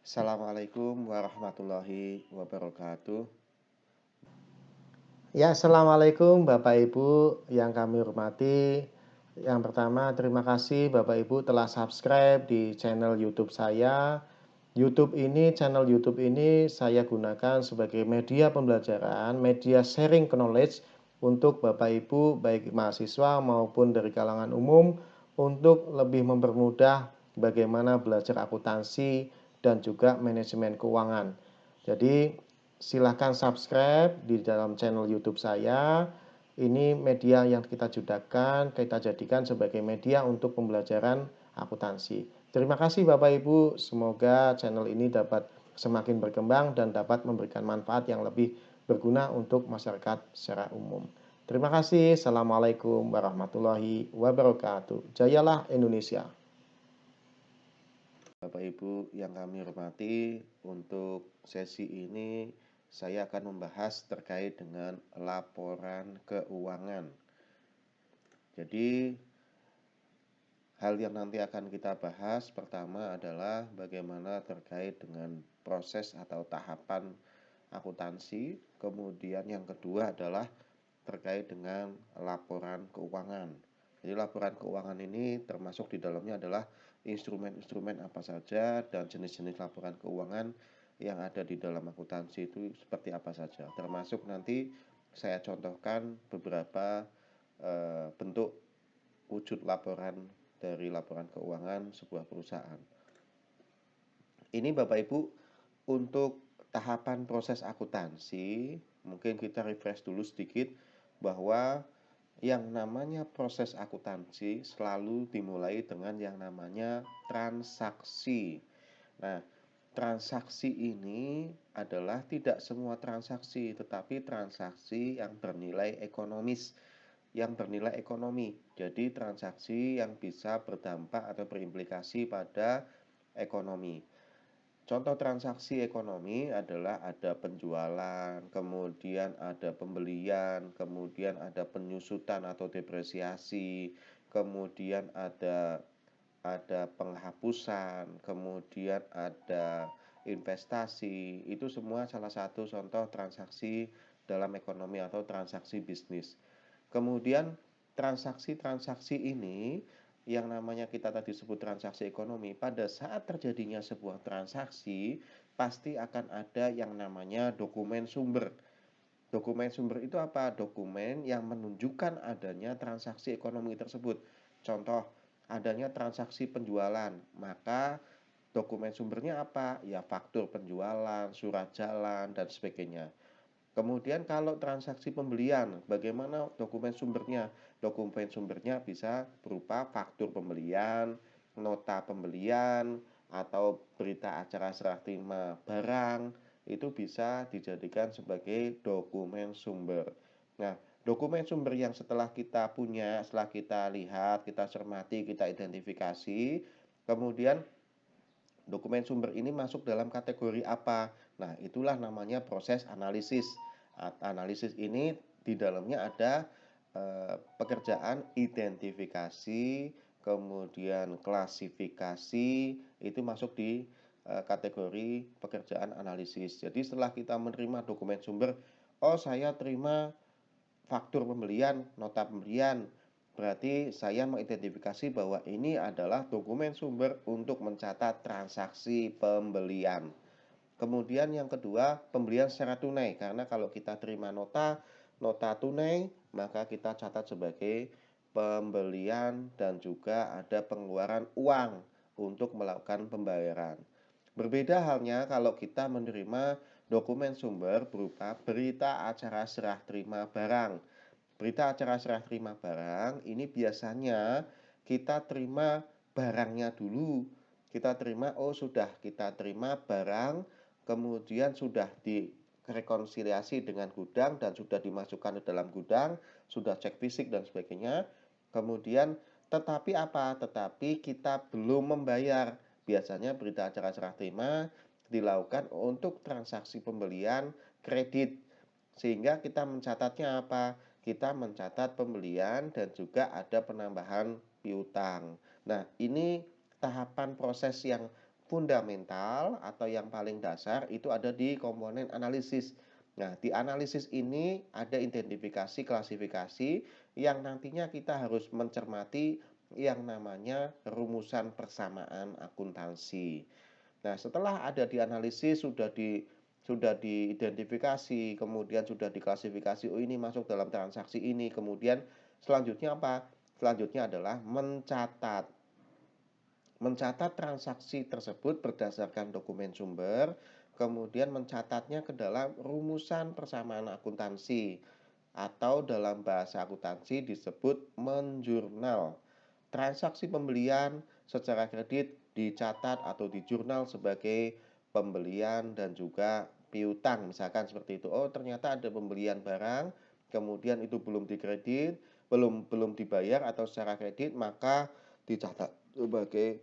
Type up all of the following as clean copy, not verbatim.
Assalamualaikum warahmatullahi wabarakatuh. Ya, assalamualaikum Bapak Ibu yang kami hormati. Yang pertama, terima kasih Bapak Ibu telah subscribe di channel YouTube saya. Channel YouTube ini saya gunakan sebagai media pembelajaran, media sharing knowledge untuk Bapak Ibu, baik mahasiswa maupun dari kalangan umum, untuk lebih mempermudah bagaimana belajar akuntansi dan juga manajemen keuangan. Jadi, silahkan subscribe di dalam channel YouTube saya. Ini media yang kita jadikan sebagai media untuk pembelajaran akuntansi. Terima kasih Bapak Ibu, semoga channel ini dapat semakin berkembang dan dapat memberikan manfaat yang lebih berguna untuk masyarakat secara umum. Terima kasih. Assalamualaikum warahmatullahi wabarakatuh. Jayalah Indonesia. Bapak Ibu yang kami hormati, untuk sesi ini saya akan membahas terkait dengan laporan keuangan. Jadi, hal yang nanti akan kita bahas pertama adalah bagaimana terkait dengan proses atau tahapan akuntansi. Kemudian yang kedua adalah terkait dengan laporan keuangan. Jadi laporan keuangan ini termasuk di dalamnya adalah instrumen-instrumen apa saja dan jenis-jenis laporan keuangan yang ada di dalam akuntansi itu seperti apa saja. Termasuk nanti saya contohkan beberapa bentuk wujud laporan dari laporan keuangan sebuah perusahaan. Ini Bapak Ibu untuk tahapan proses akuntansi, mungkin kita refresh dulu sedikit bahwa yang namanya proses akuntansi selalu dimulai dengan yang namanya transaksi. Nah, transaksi ini adalah tidak semua transaksi, tetapi transaksi yang bernilai ekonomis, yang bernilai ekonomi. Jadi transaksi yang bisa berdampak atau berimplikasi pada ekonomi. Contoh transaksi ekonomi adalah ada penjualan, kemudian ada pembelian, kemudian ada penyusutan atau depresiasi, kemudian ada penghapusan, kemudian ada investasi. Itu semua salah satu contoh transaksi dalam ekonomi atau transaksi bisnis. Kemudian transaksi-transaksi ini yang namanya kita tadi sebut transaksi ekonomi, pada saat terjadinya sebuah transaksi pasti akan ada yang namanya dokumen sumber. Dokumen sumber itu apa? Dokumen yang menunjukkan adanya transaksi ekonomi tersebut. Contoh, adanya transaksi penjualan, maka dokumen sumbernya apa? Ya faktur penjualan, surat jalan, dan sebagainya. Kemudian kalau transaksi pembelian, bagaimana dokumen sumbernya? Dokumen sumbernya bisa berupa faktur pembelian, nota pembelian, atau berita acara serah terima barang. Itu bisa dijadikan sebagai dokumen sumber. Nah, dokumen sumber yang setelah kita punya, setelah kita lihat, kita cermati, kita identifikasi, kemudian dokumen sumber ini masuk dalam kategori apa? Nah, itulah namanya proses analisis. Analisis ini di dalamnya ada pekerjaan identifikasi, kemudian klasifikasi, itu masuk di kategori pekerjaan analisis. Jadi setelah kita menerima dokumen sumber, oh saya terima faktur pembelian, nota pembelian, berarti saya mengidentifikasi bahwa ini adalah dokumen sumber untuk mencatat transaksi pembelian. Kemudian yang kedua, pembelian secara tunai, karena kalau kita terima nota tunai, maka kita catat sebagai pembelian dan juga ada pengeluaran uang untuk melakukan pembayaran. Berbeda halnya kalau kita menerima dokumen sumber berupa berita acara serah terima barang. Berita acara serah terima barang ini biasanya kita terima barangnya dulu. Kita terima, oh sudah kita terima barang, kemudian sudah direkonsiliasi dengan gudang dan sudah dimasukkan ke dalam gudang, sudah cek fisik dan sebagainya. Kemudian tetapi apa? Tetapi kita belum membayar. Biasanya berita acara serah terima dilakukan untuk transaksi pembelian kredit. Sehingga kita mencatatnya apa? Kita mencatat pembelian dan juga ada penambahan piutang. Nah, ini tahapan proses yang fundamental atau yang paling dasar itu ada di komponen analisis. Nah, di analisis ini ada identifikasi, klasifikasi yang nantinya kita harus mencermati yang namanya rumusan persamaan akuntansi. Nah, setelah ada di analisis, sudah diidentifikasi, kemudian sudah diklasifikasi, oh ini masuk dalam transaksi ini, kemudian selanjutnya apa? Selanjutnya adalah mencatat. Mencatat transaksi tersebut berdasarkan dokumen sumber, kemudian mencatatnya ke dalam rumusan persamaan akuntansi atau dalam bahasa akuntansi disebut menjurnal. Transaksi pembelian secara kredit dicatat atau dijurnal sebagai pembelian dan juga piutang, misalkan seperti itu. Oh, ternyata ada pembelian barang, kemudian itu belum dikredit, belum dibayar atau secara kredit, maka dicatat sebagai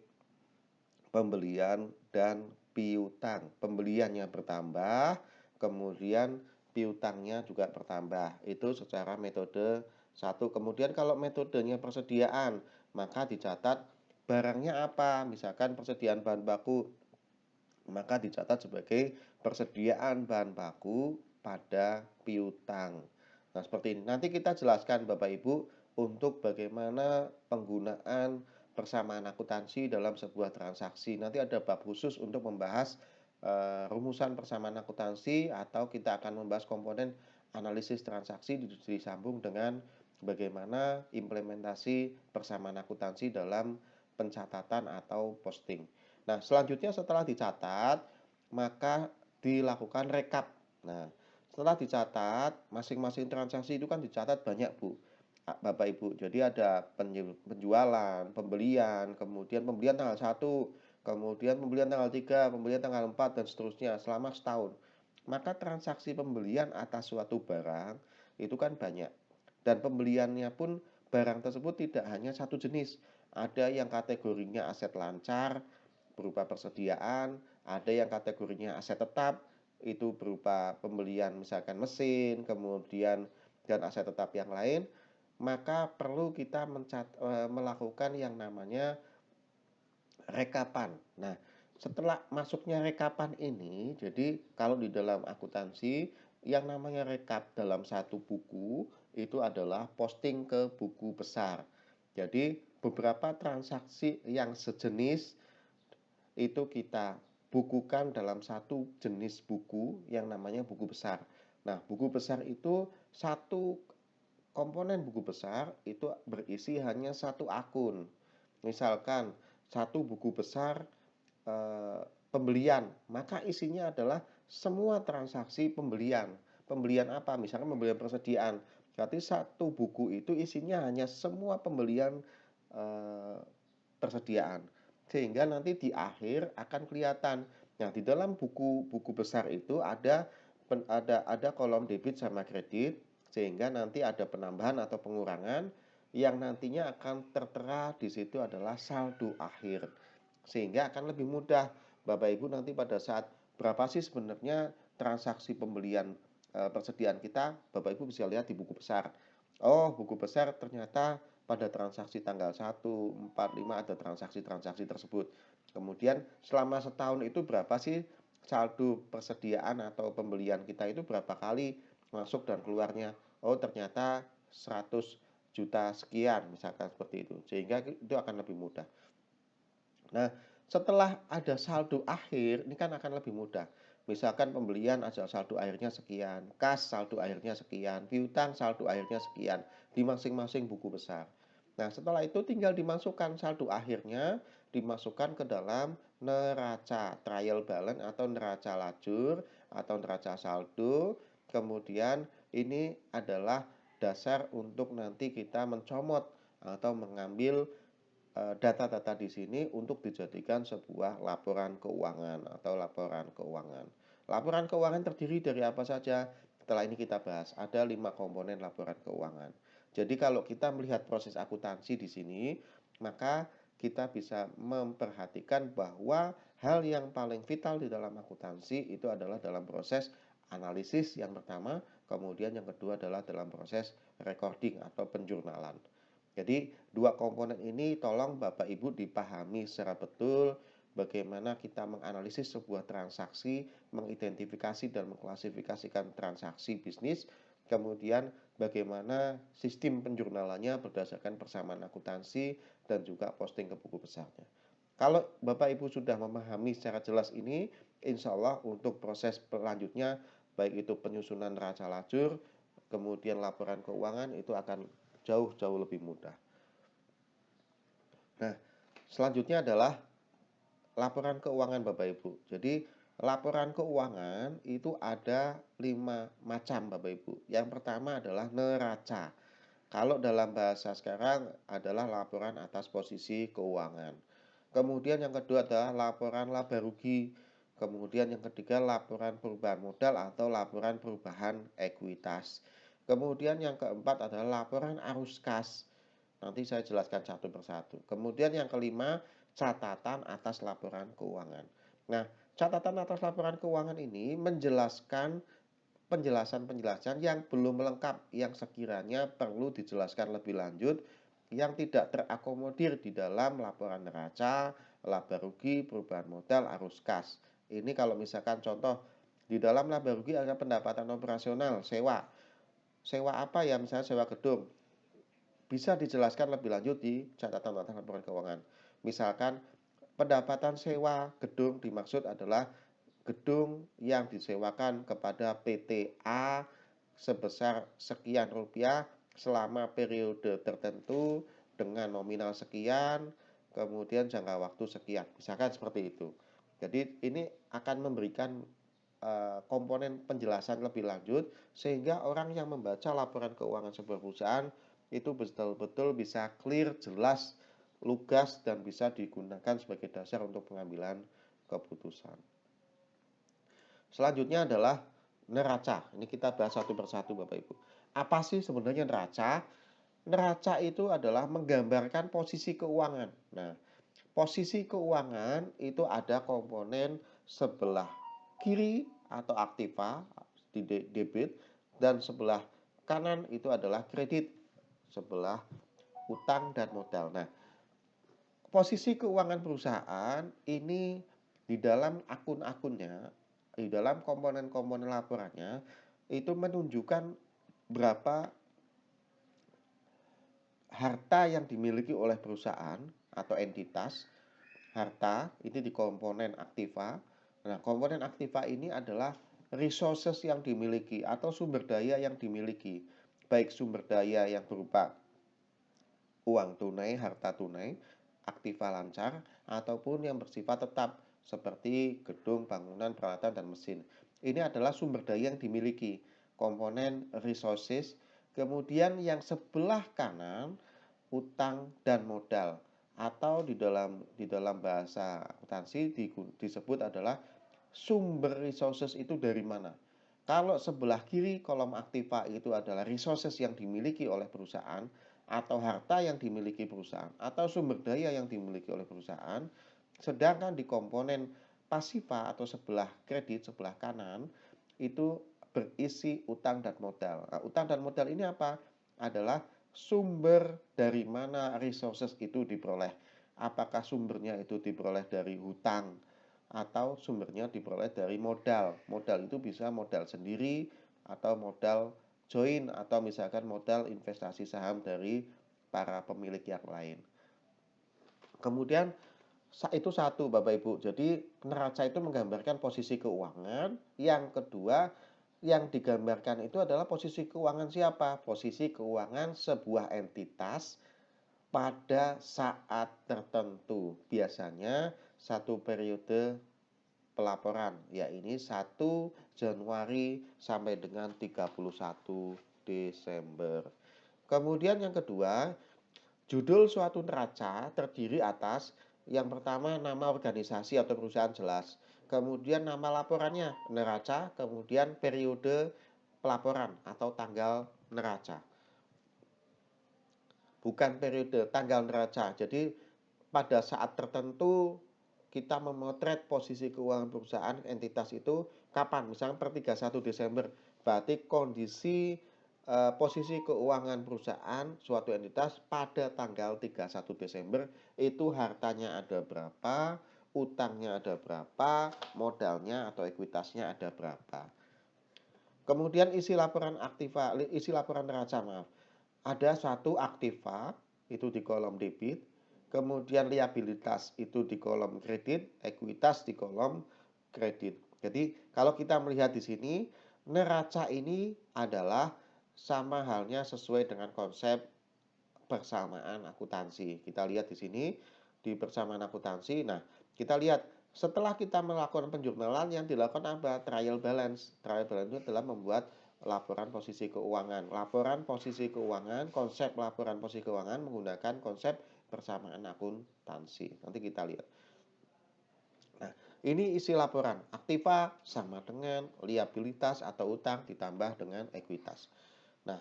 pembelian dan piutang. Pembeliannya bertambah, kemudian piutangnya juga bertambah. Itu secara metode satu. Kemudian kalau metodenya persediaan, maka dicatat barangnya apa. Misalkan persediaan bahan baku, maka dicatat sebagai persediaan bahan baku pada piutang. Nah, seperti ini. Nanti kita jelaskan Bapak Ibu untuk bagaimana penggunaan persamaan akuntansi dalam sebuah transaksi. Nanti ada bab khusus untuk membahas rumusan persamaan akuntansi, atau kita akan membahas komponen analisis transaksi disambung dengan bagaimana implementasi persamaan akuntansi dalam pencatatan atau posting. Nah, selanjutnya setelah dicatat, maka dilakukan rekap. Nah, setelah dicatat, masing-masing transaksi itu kan dicatat banyak, Bu. Bapak Ibu. Jadi ada penjualan, pembelian, kemudian pembelian tanggal 1, kemudian pembelian tanggal 3, pembelian tanggal 4, dan seterusnya selama setahun. Maka transaksi pembelian atas suatu barang itu kan banyak. Dan pembeliannya pun barang tersebut tidak hanya satu jenis. Ada yang kategorinya aset lancar berupa persediaan, ada yang kategorinya aset tetap itu berupa pembelian misalkan mesin, kemudian dan aset tetap yang lain. Maka perlu kita melakukan yang namanya rekapan. Nah, setelah masuknya rekapan ini, jadi kalau di dalam akuntansi yang namanya rekap dalam satu buku itu adalah posting ke buku besar. Jadi beberapa transaksi yang sejenis itu kita bukukan dalam satu jenis buku yang namanya buku besar. Nah, buku besar itu satu komponen buku besar itu berisi hanya satu akun. Misalkan satu buku besar pembelian, maka isinya adalah semua transaksi pembelian. Pembelian apa? Misalkan pembelian persediaan. Berarti satu buku itu isinya hanya semua pembelian persediaan. Sehingga nanti di akhir akan kelihatan. Nah, di dalam buku besar itu ada kolom debit sama kredit, sehingga nanti ada penambahan atau pengurangan yang nantinya akan tertera di situ adalah saldo akhir. Sehingga akan lebih mudah Bapak Ibu nanti pada saat berapa sih sebenarnya transaksi pembelian persediaan kita, Bapak Ibu bisa lihat di buku besar. Oh, buku besar ternyata pada transaksi tanggal 1, 4, 5 ada transaksi-transaksi tersebut. Kemudian selama setahun itu berapa sih saldo persediaan atau pembelian kita itu berapa kali masuk dan keluarnya. Oh, ternyata 100 juta sekian misalkan seperti itu. Sehingga itu akan lebih mudah. Nah, setelah ada saldo akhir, ini kan akan lebih mudah. Misalkan pembelian ada saldo akhirnya sekian, kas saldo akhirnya sekian, piutang saldo akhirnya sekian di masing-masing buku besar. Nah, setelah itu tinggal dimasukkan saldo akhirnya, dimasukkan ke dalam neraca trial balance atau neraca lajur atau neraca saldo. Kemudian ini adalah dasar untuk nanti kita mencomot atau mengambil data-data di sini untuk dijadikan sebuah laporan keuangan atau laporan keuangan. Laporan keuangan terdiri dari apa saja? Setelah ini kita bahas, ada 5 komponen laporan keuangan. Jadi kalau kita melihat proses akuntansi di sini, maka kita bisa memperhatikan bahwa hal yang paling vital di dalam akuntansi itu adalah dalam proses analisis yang pertama, kemudian yang kedua adalah dalam proses recording atau penjurnalan. Jadi dua komponen ini tolong Bapak Ibu dipahami secara betul bagaimana kita menganalisis sebuah transaksi, mengidentifikasi dan mengklasifikasikan transaksi bisnis, kemudian bagaimana sistem penjurnalannya berdasarkan persamaan akuntansi dan juga posting ke buku besarnya. Kalau Bapak Ibu sudah memahami secara jelas ini, insya Allah untuk proses selanjutnya, baik itu penyusunan neraca lajur, kemudian laporan keuangan, itu akan jauh-jauh lebih mudah. Nah, selanjutnya adalah laporan keuangan Bapak Ibu. Jadi laporan keuangan itu ada 5 macam Bapak Ibu. Yang pertama adalah neraca. Kalau dalam bahasa sekarang adalah laporan atas posisi keuangan. Kemudian yang kedua adalah laporan laba rugi. Kemudian yang ketiga laporan perubahan modal atau laporan perubahan ekuitas. Kemudian yang keempat adalah laporan arus kas. Nanti saya jelaskan satu persatu. Kemudian yang kelima, catatan atas laporan keuangan. Nah, catatan atas laporan keuangan ini menjelaskan penjelasan-penjelasan yang belum lengkap, yang sekiranya perlu dijelaskan lebih lanjut, yang tidak terakomodir di dalam laporan neraca, laba rugi, perubahan modal, arus kas. Ini kalau misalkan contoh, di dalam laba rugi ada pendapatan operasional, sewa. Sewa apa ya? Misalnya sewa gedung. Bisa dijelaskan lebih lanjut di catatan atas laporan keuangan. Misalkan pendapatan sewa gedung dimaksud adalah gedung yang disewakan kepada PT A sebesar sekian rupiah selama periode tertentu dengan nominal sekian, kemudian jangka waktu sekian. Misalkan seperti itu. Jadi ini akan memberikan komponen penjelasan lebih lanjut sehingga orang yang membaca laporan keuangan sebuah perusahaan itu betul-betul bisa clear, jelas, lugas, dan bisa digunakan sebagai dasar untuk pengambilan keputusan. Selanjutnya adalah neraca. Ini kita bahas satu persatu Bapak Ibu. Apa sih sebenarnya neraca? Neraca itu adalah menggambarkan posisi keuangan. Nah, posisi keuangan itu ada komponen sebelah kiri atau aktiva di debit dan sebelah kanan itu adalah kredit, sebelah utang dan modal. Nah, posisi keuangan perusahaan ini di dalam akun-akunnya, di dalam komponen-komponen laporannya itu menunjukkan berapa harta yang dimiliki oleh perusahaan atau entitas. Harta ini di komponen aktiva. Nah, komponen aktiva ini adalah resources yang dimiliki atau sumber daya yang dimiliki, baik sumber daya yang berupa uang tunai, harta tunai, aktiva lancar, ataupun yang bersifat tetap seperti gedung, bangunan, peralatan, dan mesin. Ini adalah sumber daya yang dimiliki, komponen resources. Kemudian yang sebelah kanan, utang dan modal, atau di dalam bahasa akuntansi disebut adalah sumber resources itu dari mana. Kalau sebelah kiri kolom aktiva itu adalah resources yang dimiliki oleh perusahaan atau harta yang dimiliki perusahaan atau sumber daya yang dimiliki oleh perusahaan, sedangkan di komponen pasiva atau sebelah kredit, sebelah kanan itu berisi utang dan modal. Nah, utang dan modal ini apa? Adalah sumber dari mana resources itu diperoleh. Apakah sumbernya itu diperoleh dari hutang atau sumbernya diperoleh dari modal. Modal itu bisa modal sendiri atau modal join atau misalkan modal investasi saham dari para pemilik yang lain. Kemudian itu satu Bapak Ibu. Jadi neraca itu menggambarkan posisi keuangan. Yang kedua yang digambarkan itu adalah posisi keuangan siapa? Posisi keuangan sebuah entitas pada saat tertentu. Biasanya satu periode pelaporan, yakni 1 Januari sampai dengan 31 Desember. Kemudian yang kedua, judul suatu neraca terdiri atas yang pertama nama organisasi atau perusahaan jelas. Kemudian nama laporannya neraca, kemudian periode pelaporan atau tanggal neraca. Bukan periode, tanggal neraca. Jadi pada saat tertentu kita memotret posisi keuangan perusahaan entitas itu kapan? Misalnya per 31 Desember. Berarti kondisi posisi keuangan perusahaan suatu entitas pada tanggal 31 Desember itu hartanya ada berapa, utangnya ada berapa, modalnya atau ekuitasnya ada berapa. Kemudian isi laporan neraca, maaf. Ada satu aktiva itu di kolom debit, kemudian liabilitas itu di kolom kredit, ekuitas di kolom kredit. Jadi kalau kita melihat di sini, neraca ini adalah sama halnya sesuai dengan konsep persamaan akuntansi. Kita lihat di sini di persamaan akuntansi. Nah, kita lihat setelah kita melakukan penjurnalan yang dilakukan apa? Trial balance. Trial balance itu adalah membuat laporan posisi keuangan. Laporan posisi keuangan, konsep laporan posisi keuangan menggunakan konsep persamaan akuntansi. Nanti kita lihat. Nah, ini isi laporan. Aktiva sama dengan liabilitas atau utang ditambah dengan ekuitas. Nah,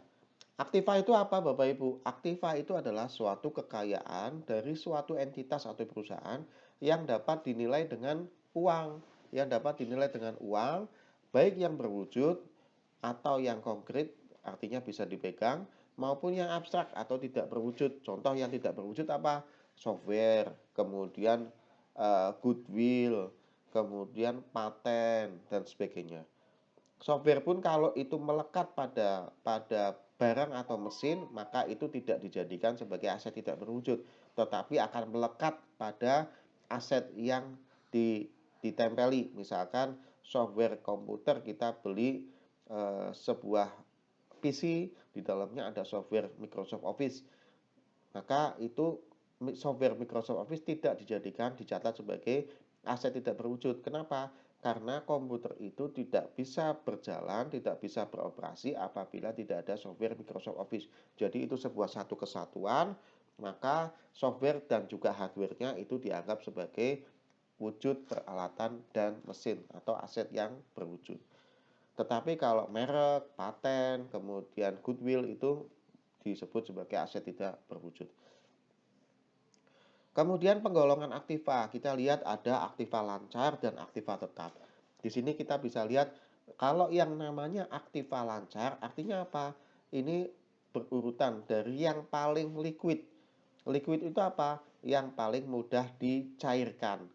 aktiva itu apa Bapak Ibu? Aktiva itu adalah suatu kekayaan dari suatu entitas atau perusahaan yang dapat dinilai dengan uang. Yang dapat dinilai dengan uang, baik yang berwujud atau yang konkret, artinya bisa dipegang, maupun yang abstrak atau tidak berwujud. Contoh yang tidak berwujud apa? Software, kemudian goodwill, kemudian paten, dan sebagainya. Software pun kalau itu melekat pada barang atau mesin, maka itu tidak dijadikan sebagai aset tidak berwujud, tetapi akan melekat pada aset yang ditempeli. Misalkan software komputer, kita beli sebuah PC, di dalamnya ada software Microsoft Office, maka itu software Microsoft Office tidak dicatat sebagai aset tidak berwujud. Kenapa? Karena komputer itu tidak bisa berjalan, tidak bisa beroperasi apabila tidak ada software Microsoft Office. Jadi itu sebuah satu kesatuan, maka software dan juga hardware-nya itu dianggap sebagai wujud peralatan dan mesin atau aset yang berwujud. Tetapi kalau merek, paten, kemudian goodwill itu disebut sebagai aset tidak berwujud. Kemudian penggolongan aktiva, kita lihat ada aktiva lancar dan aktiva tetap. Di sini kita bisa lihat kalau yang namanya aktiva lancar artinya apa? Ini berurutan dari yang paling liquid. Liquid itu apa? Yang paling mudah dicairkan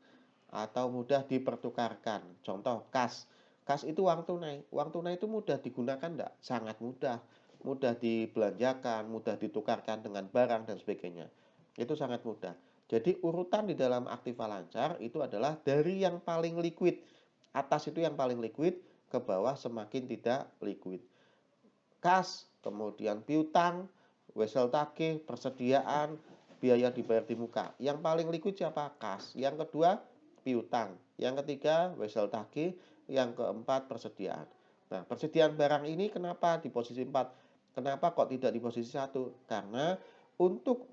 atau mudah dipertukarkan. Contoh kas. Kas itu uang tunai. Uang tunai itu mudah digunakan enggak? Sangat mudah. Mudah dibelanjakan, mudah ditukarkan dengan barang dan sebagainya. Itu sangat mudah. Jadi urutan di dalam aktiva lancar itu adalah dari yang paling liquid. Atas itu yang paling liquid, ke bawah semakin tidak liquid. Kas, kemudian piutang, wesel tagih, persediaan, biaya dibayar di muka. Yang paling liquid siapa? Kas. Yang kedua, piutang. Yang ketiga, wesel tagih. Yang keempat, persediaan. Nah, persediaan barang ini kenapa di posisi 4? Kenapa kok tidak di posisi 1? Karena untuk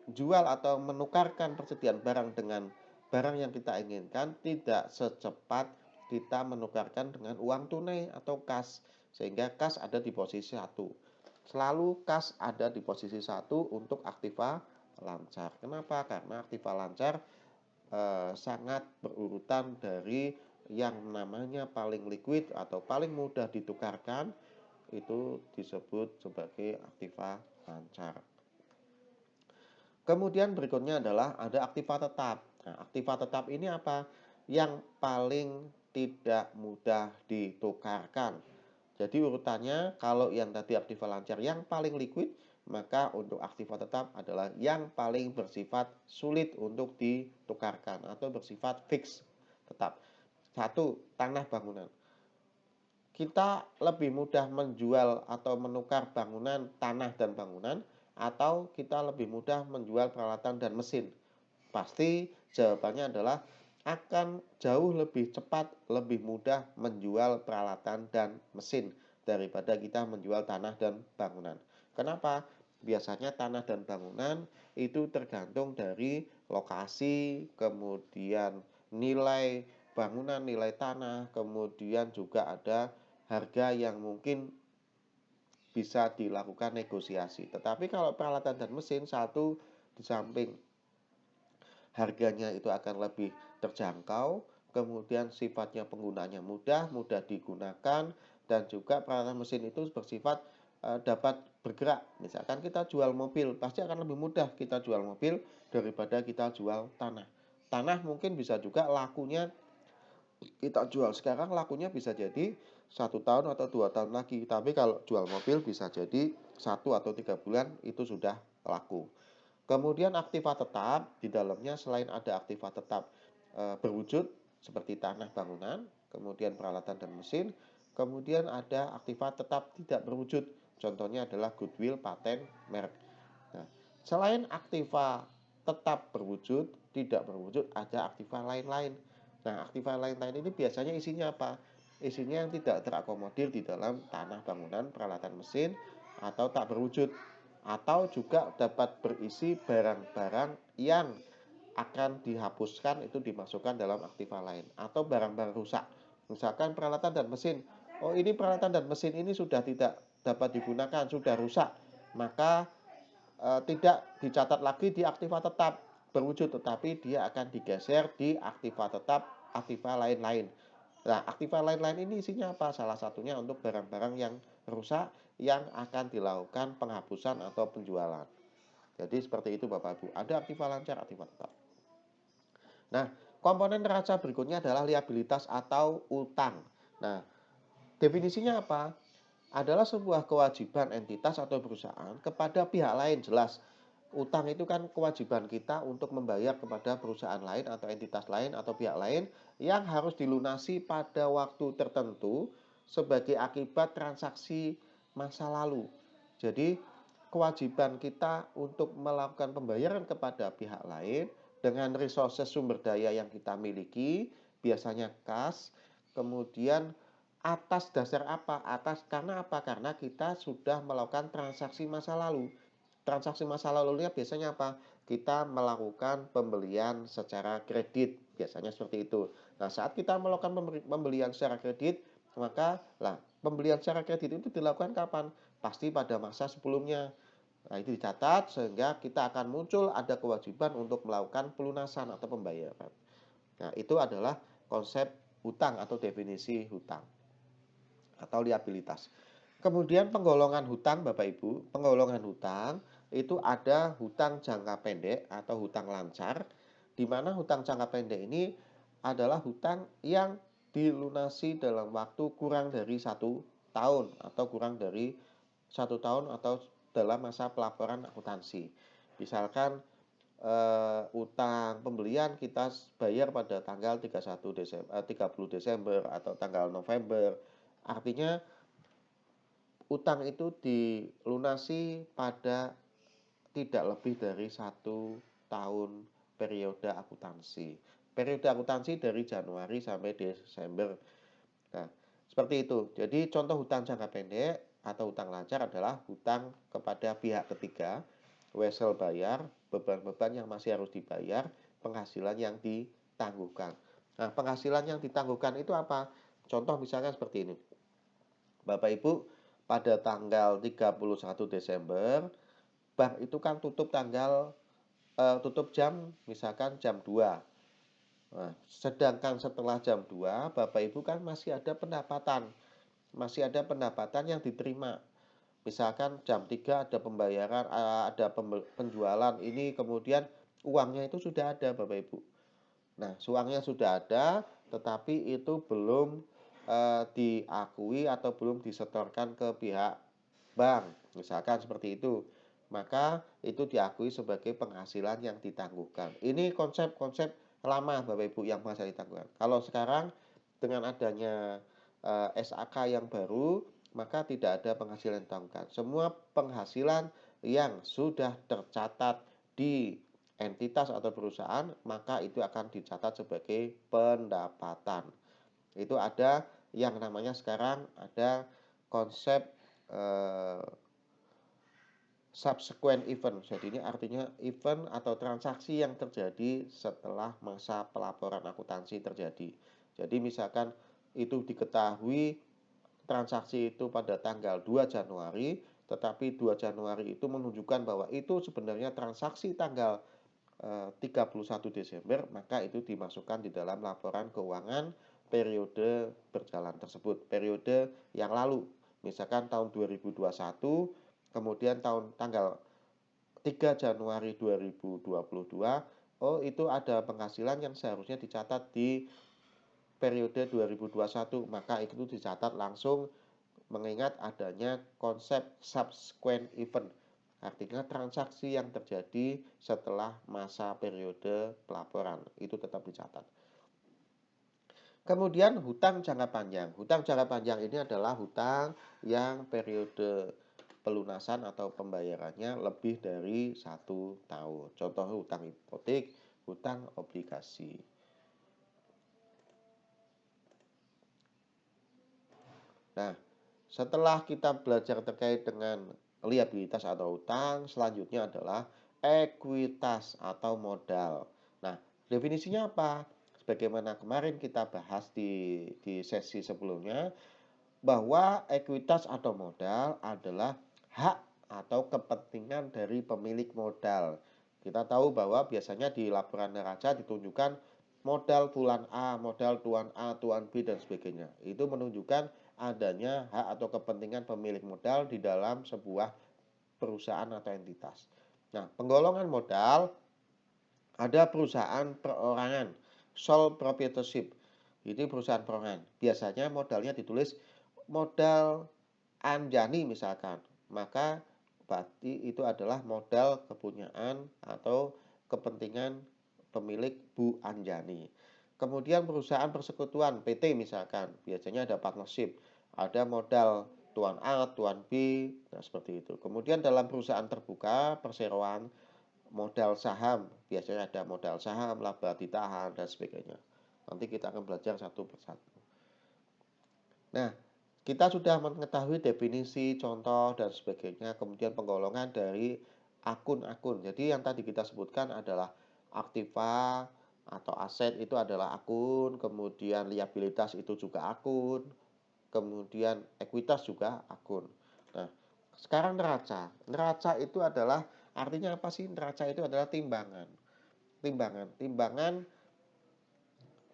jual atau menukarkan persediaan barang dengan barang yang kita inginkan tidak secepat kita menukarkan dengan uang tunai atau kas, sehingga kas ada di posisi 1. Selalu kas ada di posisi 1 untuk aktiva lancar. Kenapa? Karena aktiva lancar sangat berurutan dari yang namanya paling liquid atau paling mudah ditukarkan, itu disebut sebagai aktiva lancar. Kemudian berikutnya adalah ada aktiva tetap. Nah, aktiva tetap ini apa? Yang paling tidak mudah ditukarkan. Jadi urutannya kalau yang tadi aktiva lancar yang paling liquid, maka untuk aktiva tetap adalah yang paling bersifat sulit untuk ditukarkan atau bersifat fix tetap. 1. Tanah bangunan. Kita lebih mudah menjual atau menukar bangunan, tanah dan bangunan, atau kita lebih mudah menjual peralatan dan mesin? Pasti jawabannya adalah akan jauh lebih cepat, lebih mudah menjual peralatan dan mesin daripada kita menjual tanah dan bangunan. Kenapa? Biasanya tanah dan bangunan itu tergantung dari lokasi, kemudian nilai bangunan, nilai tanah, kemudian juga ada harga yang mungkin bisa dilakukan negosiasi. Tetapi kalau peralatan dan mesin, satu, di samping harganya itu akan lebih terjangkau, kemudian sifatnya penggunanya mudah digunakan, dan juga peralatan mesin itu bersifat dapat bergerak. Misalkan kita jual mobil, pasti akan lebih mudah kita jual mobil daripada kita jual tanah. Tanah mungkin bisa juga lakunya kita jual sekarang, lakunya bisa jadi 1 tahun atau 2 tahun lagi. Tapi kalau jual mobil bisa jadi 1 atau 3 bulan itu sudah laku. Kemudian aktiva tetap, di dalamnya selain ada aktiva tetap berwujud seperti tanah bangunan, kemudian peralatan dan mesin, kemudian ada aktiva tetap tidak berwujud. Contohnya adalah goodwill, paten, merek. Nah, selain aktiva tetap berwujud, tidak berwujud, ada aktiva lain-lain. Nah, aktiva lain-lain ini biasanya isinya apa? Isinya yang tidak terakomodir di dalam tanah bangunan, peralatan mesin, atau tak berwujud. Atau juga dapat berisi barang-barang yang akan dihapuskan, itu dimasukkan dalam aktiva lain. Atau barang-barang rusak. Misalkan peralatan dan mesin. Oh, ini peralatan dan mesin ini sudah tidak dapat digunakan, sudah rusak. Maka tidak dicatat lagi di aktiva tetap berwujud, tetapi dia akan digeser di aktiva tetap, aktiva lain-lain. Nah, aktiva lain-lain ini isinya apa? Salah satunya untuk barang-barang yang rusak yang akan dilakukan penghapusan atau penjualan. Jadi seperti itu Bapak Ibu. Ada aktiva lancar, aktiva tetap. Nah, komponen neraca berikutnya adalah liabilitas atau utang. Nah, definisinya apa? Adalah sebuah kewajiban entitas atau perusahaan kepada pihak lain. Jelas, utang itu kan kewajiban kita untuk membayar kepada perusahaan lain atau entitas lain atau pihak lain yang harus dilunasi pada waktu tertentu sebagai akibat transaksi masa lalu. Jadi, kewajiban kita untuk melakukan pembayaran kepada pihak lain dengan resources sumber daya yang kita miliki, biasanya kas, kemudian atas dasar apa? Karena apa? Karena kita sudah melakukan transaksi masa lalu. Transaksi masa lalunya biasanya apa? Kita melakukan pembelian secara kredit, biasanya seperti itu. Nah, saat kita melakukan pembelian secara kredit, maka pembelian secara kredit itu dilakukan kapan? Pasti pada masa sebelumnya. Nah, itu dicatat sehingga kita akan muncul ada kewajiban untuk melakukan pelunasan atau pembayaran. Nah, itu adalah konsep hutang atau definisi hutang atau liabilitas. Kemudian penggolongan hutang Bapak Ibu, penggolongan hutang itu ada hutang jangka pendek atau hutang lancar, di mana hutang jangka pendek ini adalah hutang yang dilunasi dalam waktu kurang dari 1 tahun atau kurang dari 1 tahun atau dalam masa pelaporan akuntansi. Misalkan utang pembelian kita bayar pada tanggal 30 Desember atau tanggal November. Artinya utang itu dilunasi pada tidak lebih dari 1 tahun periode akuntansi. Periode akuntansi dari Januari sampai Desember. Nah, seperti itu. Jadi contoh hutang jangka pendek atau hutang lancar adalah hutang kepada pihak ketiga, wesel bayar, beban-beban yang masih harus dibayar, penghasilan yang ditangguhkan. Nah, penghasilan yang ditangguhkan itu apa? Contoh misalnya seperti ini. Bapak Ibu, pada tanggal 31 Desember, bank itu kan tutup jam misalkan jam 2. Nah, sedangkan setelah jam 2, Bapak Ibu kan masih ada pendapatan. Masih ada pendapatan yang diterima. Misalkan jam 3 ada pembayaran, ada penjualan ini, kemudian uangnya itu sudah ada Bapak Ibu. Nah, uangnya sudah ada, tetapi itu belum diakui atau belum disetorkan ke pihak bank, misalkan seperti itu. Maka itu diakui sebagai penghasilan yang ditangguhkan. Ini konsep-konsep lama Bapak Ibu yang masa ditangguhkan. Kalau sekarang dengan adanya SAK yang baru, maka tidak ada penghasilan ditangguhkan. Semua penghasilan yang sudah tercatat di entitas atau perusahaan, maka itu akan dicatat sebagai pendapatan. Itu ada yang namanya sekarang ada konsep subsequent event. Jadi ini artinya event atau transaksi yang terjadi setelah masa pelaporan akuntansi terjadi. Jadi misalkan itu diketahui transaksi itu pada tanggal 2 Januari, tetapi 2 Januari itu menunjukkan bahwa itu sebenarnya transaksi tanggal 31 Desember, maka itu dimasukkan di dalam laporan keuangan periode berjalan tersebut, periode yang lalu. Misalkan tahun 2021, kemudian tanggal 3 Januari 2022, oh itu ada penghasilan yang seharusnya dicatat di periode 2021, maka itu dicatat langsung mengingat adanya konsep subsequent event. Artinya transaksi yang terjadi setelah masa periode pelaporan itu tetap dicatat. Kemudian hutang jangka panjang. Hutang jangka panjang ini adalah hutang yang periode pelunasan atau pembayarannya lebih dari 1 tahun. Contoh hutang hipotek, hutang obligasi. Nah, setelah kita belajar terkait dengan liabilitas atau hutang, selanjutnya adalah ekuitas atau modal. Nah, definisinya apa? Sebagaimana kemarin kita bahas di sesi sebelumnya, bahwa ekuitas atau modal adalah hak atau kepentingan dari pemilik modal. Kita tahu bahwa biasanya di laporan neraca ditunjukkan modal tuan A, modal tuan A, tuan B, dan sebagainya. Itu menunjukkan adanya hak atau kepentingan pemilik modal di dalam sebuah perusahaan atau entitas. Nah, penggolongan modal ada perusahaan perorangan, sole proprietorship. Ini perusahaan perorangan. Biasanya modalnya ditulis modal Anjani misalkan, maka berarti itu adalah modal kepunyaan atau kepentingan pemilik Bu Anjani. Kemudian perusahaan persekutuan PT misalkan, biasanya ada partnership, ada modal tuan A, tuan B, nah seperti itu. Kemudian dalam perusahaan terbuka, perseroan, modal saham, biasanya ada modal saham, laba ditahan, dan sebagainya. Nanti kita akan belajar satu persatu. Nah, kita sudah mengetahui definisi, contoh, dan sebagainya, kemudian penggolongan dari akun-akun. Jadi yang tadi kita sebutkan adalah aktiva atau aset itu adalah akun, kemudian liabilitas itu juga akun, kemudian ekuitas juga akun. Nah, sekarang neraca. Neraca itu adalah artinya apa sih? Neraca itu adalah timbangan. Timbangan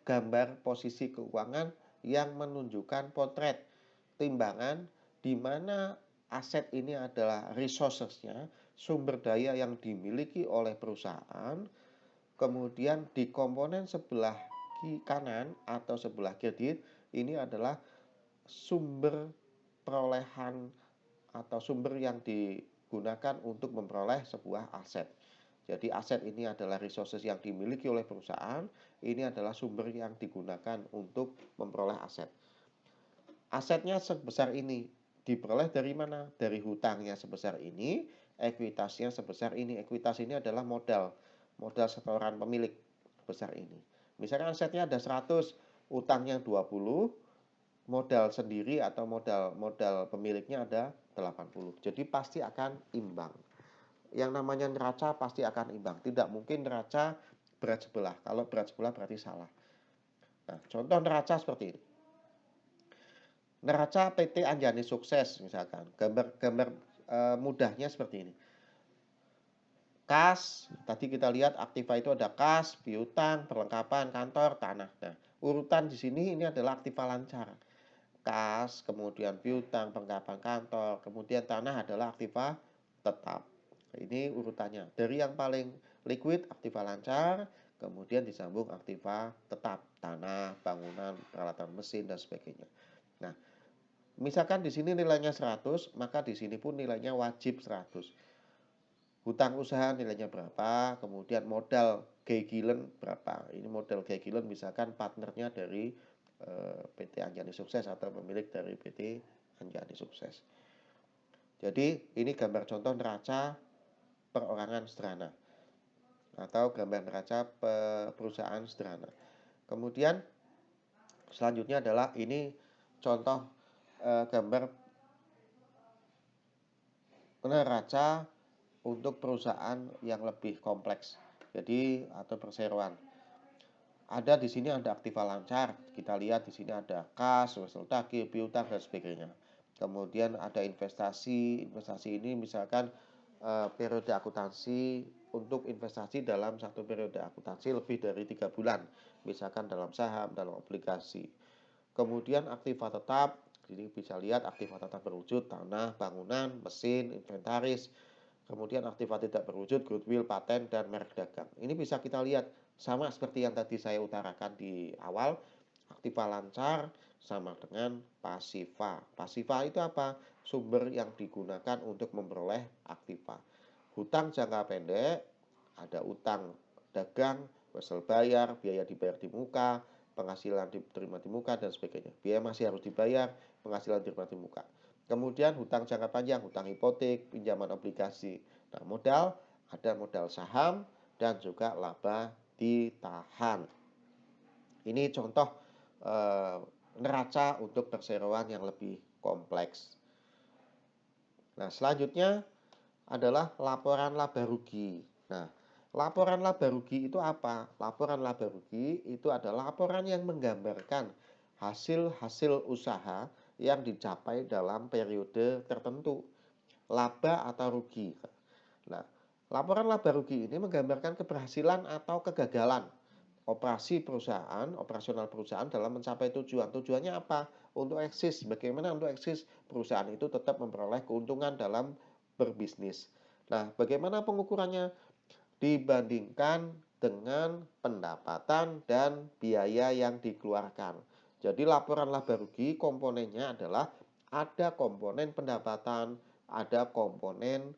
gambar posisi keuangan yang menunjukkan potret. Timbangan di mana aset ini adalah resources-nya, sumber daya yang dimiliki oleh perusahaan. Kemudian di komponen sebelah kanan atau sebelah kiri ini adalah sumber perolehan atau sumber yang digunakan untuk memperoleh sebuah aset. Jadi aset ini adalah resources yang dimiliki oleh perusahaan, ini adalah sumber yang digunakan untuk memperoleh aset. Asetnya sebesar ini, diperoleh dari mana? Dari hutangnya sebesar ini, ekuitasnya sebesar ini. Ekuitas ini adalah modal setoran pemilik sebesar ini. Misalkan asetnya ada 100, utangnya 20, modal sendiri atau modal pemiliknya ada 80. Jadi pasti akan imbang. Yang namanya neraca pasti akan imbang. Tidak mungkin neraca berat sebelah. Kalau berat sebelah berarti salah. Nah, contoh neraca seperti ini. Neraca PT Anjani Sukses misalkan. Gambar mudahnya seperti ini. Kas, tadi kita lihat aktiva itu ada kas, piutang, perlengkapan, kantor, tanah. Nah, urutan di sini ini adalah aktiva lancar. Kas, kemudian piutang, perlengkapan kantor, kemudian tanah adalah aktiva tetap. Ini urutannya. Dari yang paling liquid, aktiva lancar, kemudian disambung aktiva tetap, tanah, bangunan, peralatan mesin, dan sebagainya. Nah, misalkan di sini nilainya 100, maka di sini pun nilainya wajib 100. Hutang usaha nilainya berapa, kemudian modal Geigilen berapa. Ini modal Geigilen misalkan partnernya dari PT Anjani Sukses atau pemilik dari PT Anjani Sukses. Jadi ini gambar contoh neraca perorangan sederhana atau gambar neraca perusahaan sederhana. Kemudian selanjutnya adalah ini contoh gambar neraca untuk perusahaan yang lebih kompleks. Jadi atau perseroan. Ada di sini ada aktiva lancar. Kita lihat di sini ada kas, wesel tagih, piutang, dan sebagainya. Kemudian ada investasi. Investasi ini misalkan periode akuntansi untuk investasi dalam satu periode akuntansi lebih dari 3 bulan. Misalkan dalam saham, dalam obligasi. Kemudian aktiva tetap. Jadi bisa lihat aktiva tetap berwujud tanah, bangunan, mesin, inventaris. kemudian aktiva tidak berwujud, goodwill, paten, dan merek dagang. Ini bisa kita lihat sama seperti yang tadi saya utarakan di awal, aktiva lancar sama dengan pasiva. Pasiva itu apa? Sumber yang digunakan untuk memperoleh aktiva. Hutang jangka pendek, ada utang dagang, wesel bayar, biaya dibayar di muka, penghasilan diterima di muka, dan sebagainya. Biaya masih harus dibayar, penghasilan diterima di muka. Kemudian hutang jangka panjang, hutang hipotek, pinjaman obligasi. Nah, modal, ada modal saham dan juga laba ditahan. Ini contoh neraca untuk perseroan yang lebih kompleks. Nah, selanjutnya adalah laporan laba rugi. Nah, laporan laba rugi itu apa? Laporan laba rugi itu adalah laporan yang menggambarkan hasil-hasil usaha yang dicapai dalam periode tertentu, laba atau rugi. Nah, laporan laba rugi ini menggambarkan keberhasilan atau kegagalan operasional perusahaan dalam mencapai tujuan. Tujuannya apa? Untuk eksis. Bagaimana untuk eksis perusahaan itu tetap memperoleh keuntungan dalam berbisnis. Nah, bagaimana pengukurannya? Dibandingkan dengan pendapatan dan biaya yang dikeluarkan. Jadi laporan laba rugi komponennya adalah ada komponen pendapatan, ada komponen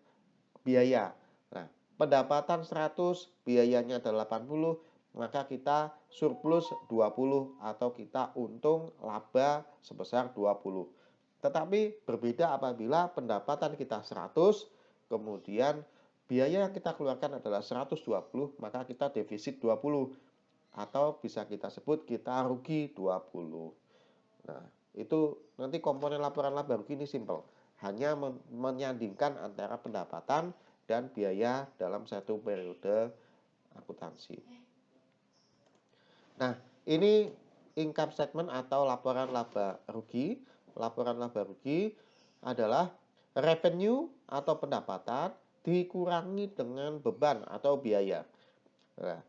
biaya. Nah, pendapatan 100, biayanya adalah 80, maka kita surplus 20 atau kita untung laba sebesar 20. Tetapi berbeda apabila pendapatan kita 100, kemudian biaya yang kita keluarkan adalah 120, maka kita defisit 20 atau bisa kita sebut kita rugi 20. Nah, itu nanti komponen laporan laba rugi ini simple. Hanya menyandingkan antara pendapatan dan biaya dalam satu periode akuntansi. Nah, ini income statement atau laporan laba rugi. Laporan laba rugi adalah revenue atau pendapatan dikurangi dengan beban atau biaya. Nah,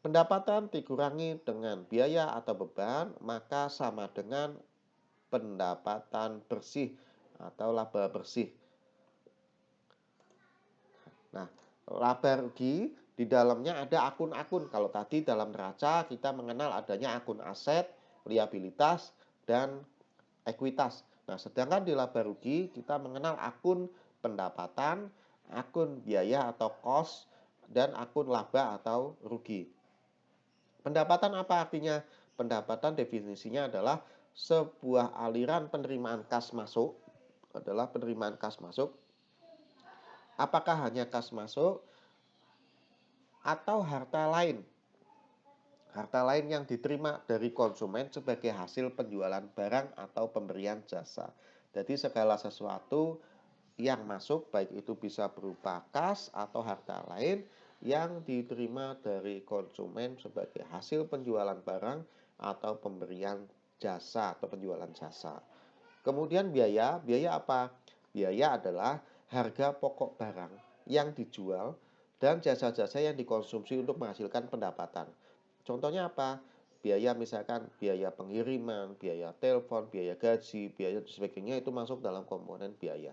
pendapatan dikurangi dengan biaya atau beban, maka sama dengan pendapatan bersih atau laba bersih. Nah, laba rugi di dalamnya ada akun-akun. Kalau tadi dalam neraca kita mengenal adanya akun aset, liabilitas, dan ekuitas. Nah, sedangkan di laba rugi kita mengenal akun pendapatan, akun biaya atau cost, dan akun laba atau rugi. Pendapatan apa artinya? Pendapatan definisinya adalah sebuah aliran penerimaan kas masuk, adalah penerimaan kas masuk. Apakah hanya kas masuk atau harta lain? Harta lain yang diterima dari konsumen sebagai hasil penjualan barang atau pemberian jasa. Jadi segala sesuatu yang masuk, baik itu bisa berupa kas atau harta lain yang diterima dari konsumen sebagai hasil penjualan barang atau pemberian jasa atau penjualan jasa. Kemudian biaya apa? Biaya adalah harga pokok barang yang dijual dan jasa-jasa yang dikonsumsi untuk menghasilkan pendapatan. Contohnya apa? Biaya misalkan biaya pengiriman, biaya telepon, biaya gaji, biaya dan sebagainya itu masuk dalam komponen biaya.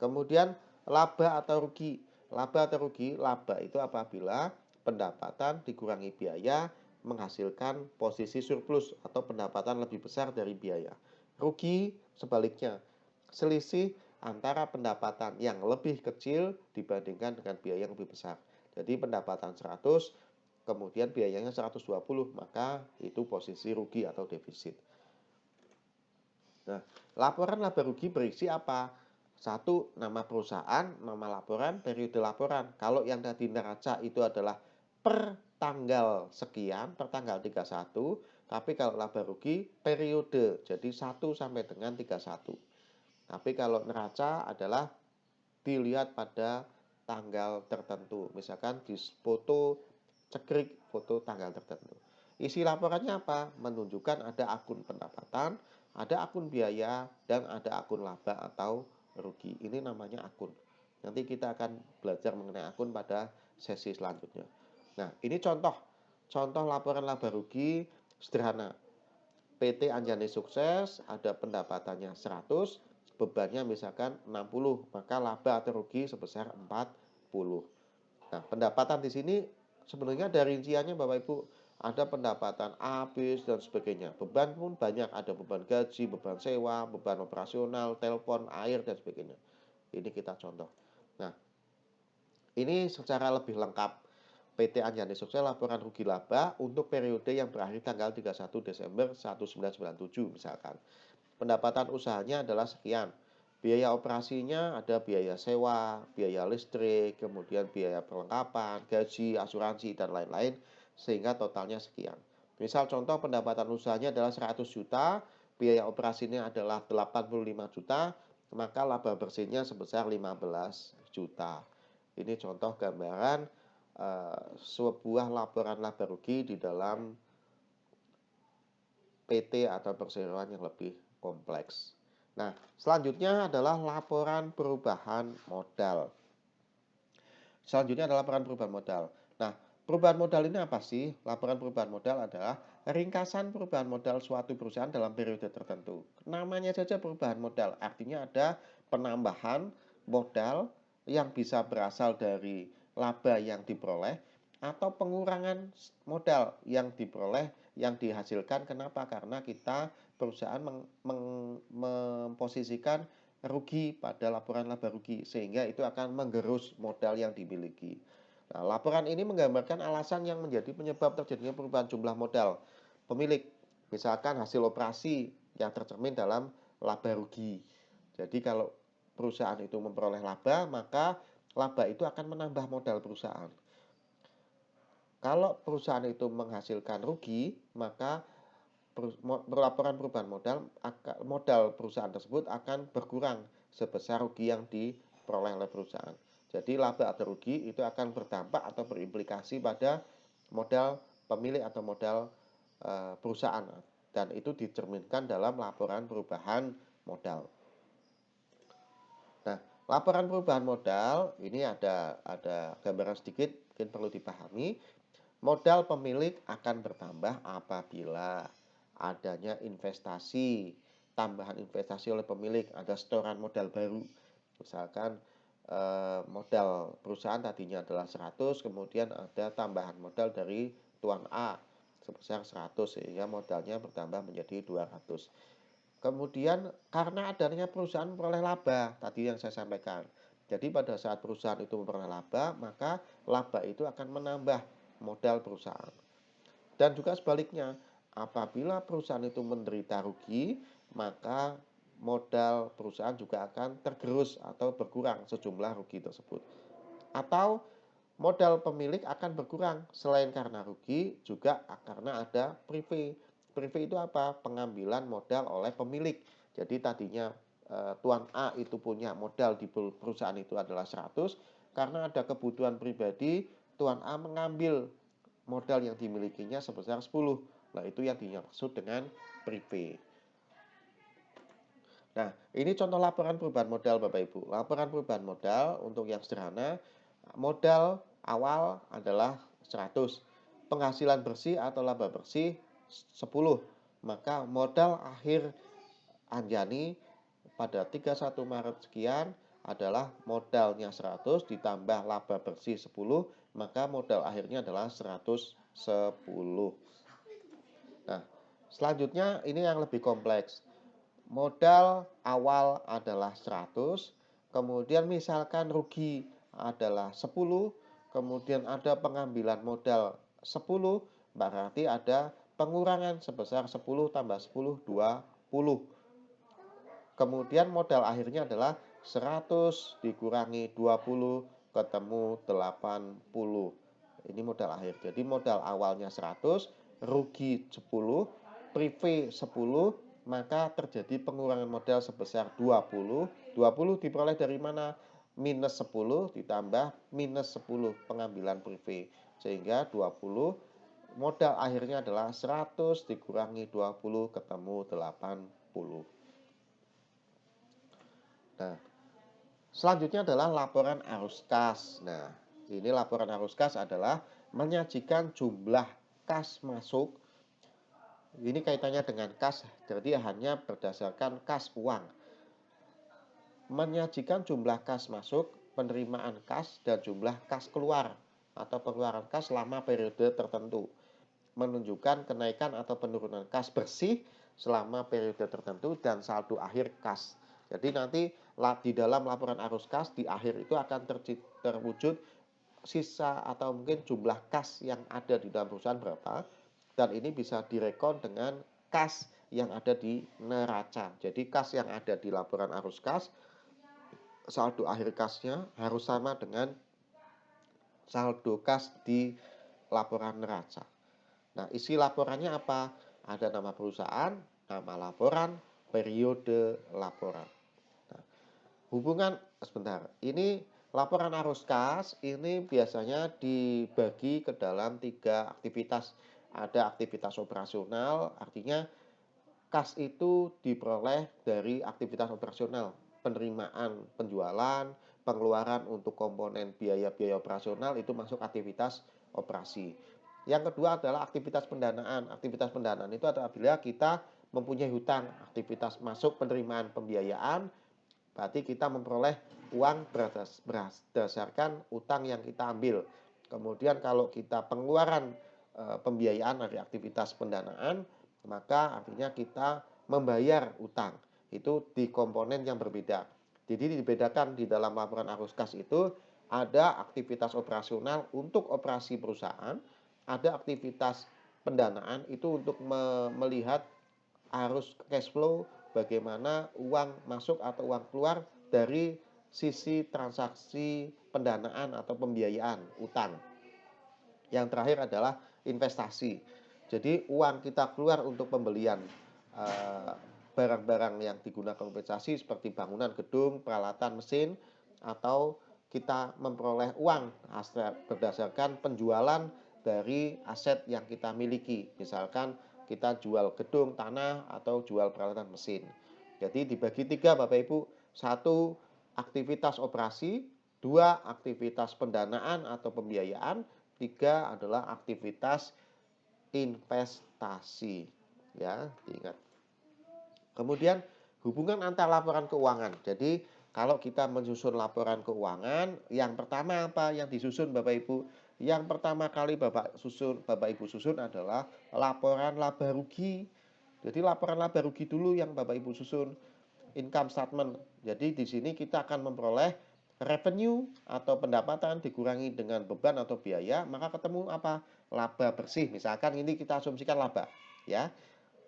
Kemudian laba atau rugi. Laba atau rugi, laba itu apabila pendapatan dikurangi biaya menghasilkan posisi surplus atau pendapatan lebih besar dari biaya. Rugi sebaliknya, selisih antara pendapatan yang lebih kecil dibandingkan dengan biaya yang lebih besar. Jadi pendapatan 100, kemudian biayanya 120, maka itu posisi rugi atau defisit. Nah, laporan laba rugi berisi apa? Satu, nama perusahaan, nama laporan, periode laporan. Kalau yang tadi neraca itu adalah per tanggal sekian, per tanggal 31, tapi kalau laba rugi periode, jadi 1 sampai dengan 31. Tapi kalau neraca adalah dilihat pada tanggal tertentu. Misalkan di foto cekrik, foto tanggal tertentu. Isi laporannya apa? Menunjukkan ada akun pendapatan, ada akun biaya, dan ada akun laba atau rugi. Ini namanya akun. Nanti kita akan belajar mengenai akun pada sesi selanjutnya. Nah, ini contoh laporan laba rugi sederhana. PT Anjani Sukses ada pendapatannya 100, bebannya misalkan 60, maka laba atau rugi sebesar 40. Nah, pendapatan di sini sebenarnya ada rinciannya Bapak Ibu. Ada pendapatan habis dan sebagainya. Beban pun banyak, ada beban gaji, beban sewa, beban operasional, telepon, air dan sebagainya. Ini kita contoh. Nah, ini secara lebih lengkap PT Anjani Sukses laporan rugi laba untuk periode yang berakhir tanggal 31 Desember 1997 misalkan. Pendapatan usahanya adalah sekian. Biaya operasinya ada biaya sewa, biaya listrik, kemudian biaya perlengkapan, gaji, asuransi, dan lain-lain, sehingga totalnya sekian. Misal contoh pendapatan usahanya adalah 100 juta, biaya operasinya adalah 85 juta, maka laba bersihnya sebesar 15 juta. Ini contoh gambaran sebuah laporan laba rugi di dalam PT atau perseroan yang lebih kompleks. Nah, selanjutnya adalah laporan perubahan modal. Selanjutnya adalah laporan perubahan modal. Nah, perubahan modal ini apa sih? Laporan perubahan modal adalah ringkasan perubahan modal suatu perusahaan dalam periode tertentu. Namanya saja perubahan modal, artinya ada penambahan modal yang bisa berasal dari laba yang diperoleh atau pengurangan modal yang diperoleh yang dihasilkan. Kenapa? Karena kita perusahaan memposisikan rugi pada laporan laba rugi sehingga itu akan menggerus modal yang dimiliki. Nah, laporan ini menggambarkan alasan yang menjadi penyebab terjadinya perubahan jumlah modal pemilik. Misalkan hasil operasi yang tercermin dalam laba rugi. Jadi kalau perusahaan itu memperoleh laba, maka laba itu akan menambah modal perusahaan. Kalau perusahaan itu menghasilkan rugi, maka laporan perubahan modal perusahaan tersebut akan berkurang sebesar rugi yang diperoleh oleh perusahaan. Jadi laba atau rugi itu akan berdampak atau berimplikasi pada modal pemilik atau modal perusahaan, dan itu dicerminkan dalam laporan perubahan modal. Nah, laporan perubahan modal ini ada gambaran sedikit mungkin perlu dipahami. Modal pemilik akan bertambah apabila adanya investasi, tambahan investasi oleh pemilik, ada setoran modal baru. Misalkan modal perusahaan tadinya adalah 100, kemudian ada tambahan modal dari Tuan A sebesar 100 sehingga modalnya bertambah menjadi 200. Kemudian karena adanya perusahaan memperoleh laba, tadi yang saya sampaikan. Jadi pada saat perusahaan itu memperoleh laba, maka laba itu akan menambah modal perusahaan. Dan juga sebaliknya, apabila perusahaan itu menderita rugi, maka modal perusahaan juga akan tergerus atau berkurang sejumlah rugi tersebut. Atau modal pemilik akan berkurang selain karena rugi, juga karena ada prive. Prive itu apa? Pengambilan modal oleh pemilik. Jadi tadinya Tuan A itu punya modal di perusahaan itu adalah 100, karena ada kebutuhan pribadi, Tuan A mengambil modal yang dimilikinya sebesar 10. Nah, itu yang dimaksud dengan prive. Nah, ini contoh laporan perubahan modal Bapak Ibu. Laporan perubahan modal untuk yang sederhana, modal awal adalah 100. Penghasilan bersih atau laba bersih 10. Maka modal akhir Anjani pada 31 Maret sekian adalah modalnya 100 ditambah laba bersih 10, maka modal akhirnya adalah 110. Nah, selanjutnya ini yang lebih kompleks. Modal awal adalah 100, kemudian misalkan rugi adalah 10, kemudian ada pengambilan modal 10, berarti ada pengurangan sebesar 10 tambah 10, 20. Kemudian modal akhirnya adalah 100 dikurangi 20 ketemu 80. Ini modal akhir. Jadi modal awalnya 100, rugi 10, prive 10, maka terjadi pengurangan modal sebesar 20. 20 diperoleh dari mana? Minus 10 ditambah minus 10 pengambilan prive. Sehingga 20, modal akhirnya adalah 100 dikurangi 20 ketemu 80. Nah, selanjutnya adalah laporan arus kas. Nah, ini laporan arus kas adalah menyajikan jumlah kas masuk. Ini kaitannya dengan kas, jadi hanya berdasarkan kas uang. menyajikan jumlah kas masuk, penerimaan kas, dan jumlah kas keluar atau pengeluaran kas selama periode tertentu. Menunjukkan kenaikan atau penurunan kas bersih selama periode tertentu dan saldo akhir kas. Jadi nanti di dalam laporan arus kas di akhir itu akan terwujud sisa atau mungkin jumlah kas yang ada di dalam perusahaan berapa, dan ini bisa direkon dengan kas yang ada di neraca. Jadi kas yang ada di laporan arus kas, saldo akhir kasnya harus sama dengan saldo kas di laporan neraca. Nah, isi laporannya apa? Ada nama perusahaan, nama laporan, periode laporan. Nah, hubungan sebentar. Ini laporan arus kas ini biasanya dibagi ke dalam 3 aktivitas. Ada aktivitas operasional, artinya kas itu diperoleh dari aktivitas operasional, penerimaan penjualan, pengeluaran untuk komponen biaya-biaya operasional itu masuk aktivitas operasi. Yang kedua adalah aktivitas pendanaan. Aktivitas pendanaan itu adalah apabila kita mempunyai hutang, aktivitas masuk penerimaan pembiayaan, berarti kita memperoleh uang berdasarkan utang yang kita ambil. Kemudian kalau kita pengeluaran pembiayaan dari aktivitas pendanaan, maka artinya kita membayar utang. Itu di komponen yang berbeda. Jadi dibedakan di dalam laporan arus kas itu ada aktivitas operasional untuk operasi perusahaan, ada aktivitas pendanaan itu untuk melihat arus cash flow, bagaimana uang masuk atau uang keluar dari sisi transaksi pendanaan atau pembiayaan utang. Yang terakhir adalah investasi. Jadi uang kita keluar untuk pembelian barang-barang yang digunakan investasi seperti bangunan, gedung, peralatan, mesin, atau kita memperoleh uang berdasarkan penjualan dari aset yang kita miliki. Misalkan kita jual gedung, tanah, atau jual peralatan mesin. Jadi dibagi 3 Bapak Ibu. 1 aktivitas operasi, 2 aktivitas pendanaan atau pembiayaan, 3 adalah aktivitas investasi. Ya, diingat. Kemudian hubungan antar laporan keuangan. Jadi kalau kita menyusun laporan keuangan, yang pertama apa yang disusun Bapak Ibu? Yang pertama kali Bapak Ibu susun adalah laporan laba rugi. Jadi laporan laba rugi dulu yang Bapak Ibu susun. Income statement. Jadi di sini kita akan memperoleh revenue atau pendapatan dikurangi dengan beban atau biaya, maka ketemu apa? Laba bersih. Misalkan ini kita asumsikan laba, ya.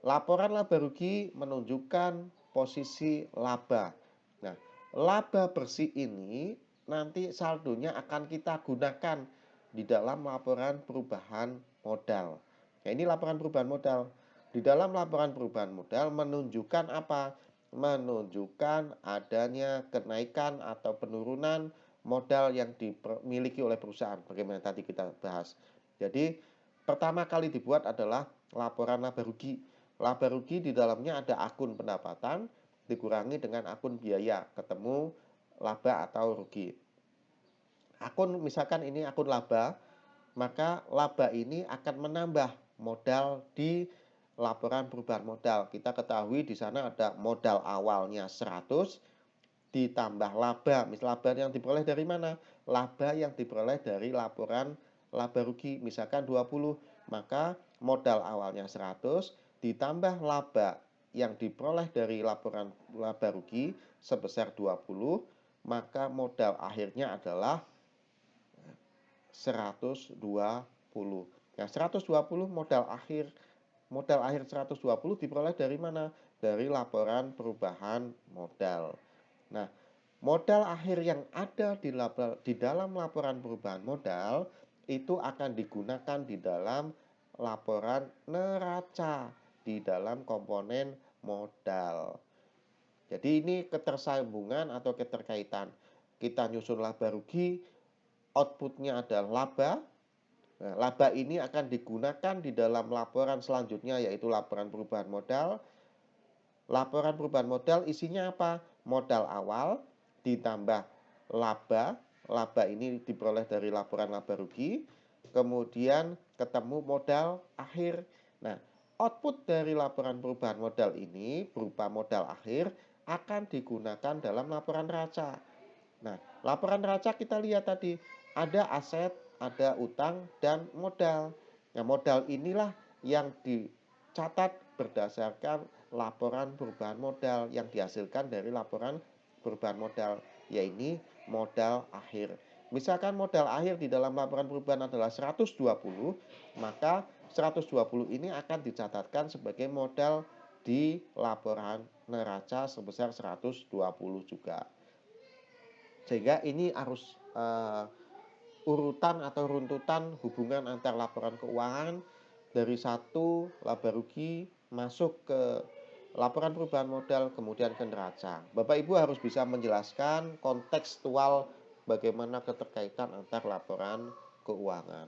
Laporan laba rugi menunjukkan posisi laba. Nah, laba bersih ini nanti saldonya akan kita gunakan di dalam laporan perubahan modal. Nah, ini laporan perubahan modal. Di dalam laporan perubahan modal menunjukkan apa? Menunjukkan adanya kenaikan atau penurunan modal yang dimiliki oleh perusahaan. Bagaimana tadi kita bahas. Jadi, pertama kali dibuat adalah laporan laba rugi. Laba rugi di dalamnya ada akun pendapatan dikurangi dengan akun biaya, ketemu laba atau rugi. Akun misalkan ini akun laba, maka laba ini akan menambah modal di laporan perubahan modal. Kita ketahui di sana ada modal awalnya 100 ditambah laba. Misal laba yang diperoleh dari mana? Laba yang diperoleh dari laporan laba rugi misalkan 20, maka modal awalnya 100 ditambah laba yang diperoleh dari laporan laba rugi sebesar 20, maka modal akhirnya adalah 120. Nah, 120 modal akhir 120 diperoleh dari mana? Dari laporan perubahan modal. Nah, modal akhir yang ada di dalam laporan perubahan modal itu akan digunakan di dalam laporan neraca di dalam komponen modal. Jadi ini ketersambungan atau keterkaitan. Kita nyusun laba rugi, outputnya adalah laba. Nah, laba ini akan digunakan di dalam laporan selanjutnya yaitu laporan perubahan modal. Laporan perubahan modal isinya apa? Modal awal ditambah laba. Laba ini diperoleh dari laporan laba rugi. Kemudian ketemu modal akhir. Nah, output dari laporan perubahan modal ini berupa modal akhir akan digunakan dalam laporan neraca. Nah, laporan neraca kita lihat tadi ada aset, ada utang, dan modal. Nah, modal inilah yang dicatat berdasarkan laporan perubahan modal yang dihasilkan dari laporan perubahan modal, yaitu modal akhir. Misalkan modal akhir di dalam laporan perubahan adalah 120, maka 120 ini akan dicatatkan sebagai modal di laporan neraca sebesar 120 juga. Sehingga ini harus urutan atau runtutan hubungan antar laporan keuangan dari satu laba rugi masuk ke laporan perubahan modal kemudian ke neraca. Bapak Ibu harus bisa menjelaskan kontekstual bagaimana keterkaitan antar laporan keuangan.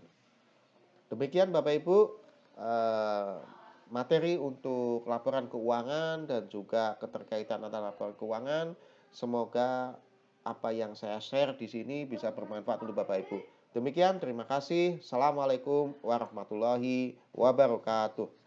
Demikian Bapak Ibu materi untuk laporan keuangan dan juga keterkaitan antara laporan keuangan. Semoga apa yang saya share di sini bisa bermanfaat untuk Bapak Ibu. Demikian, terima kasih. Assalamualaikum warahmatullahi wabarakatuh.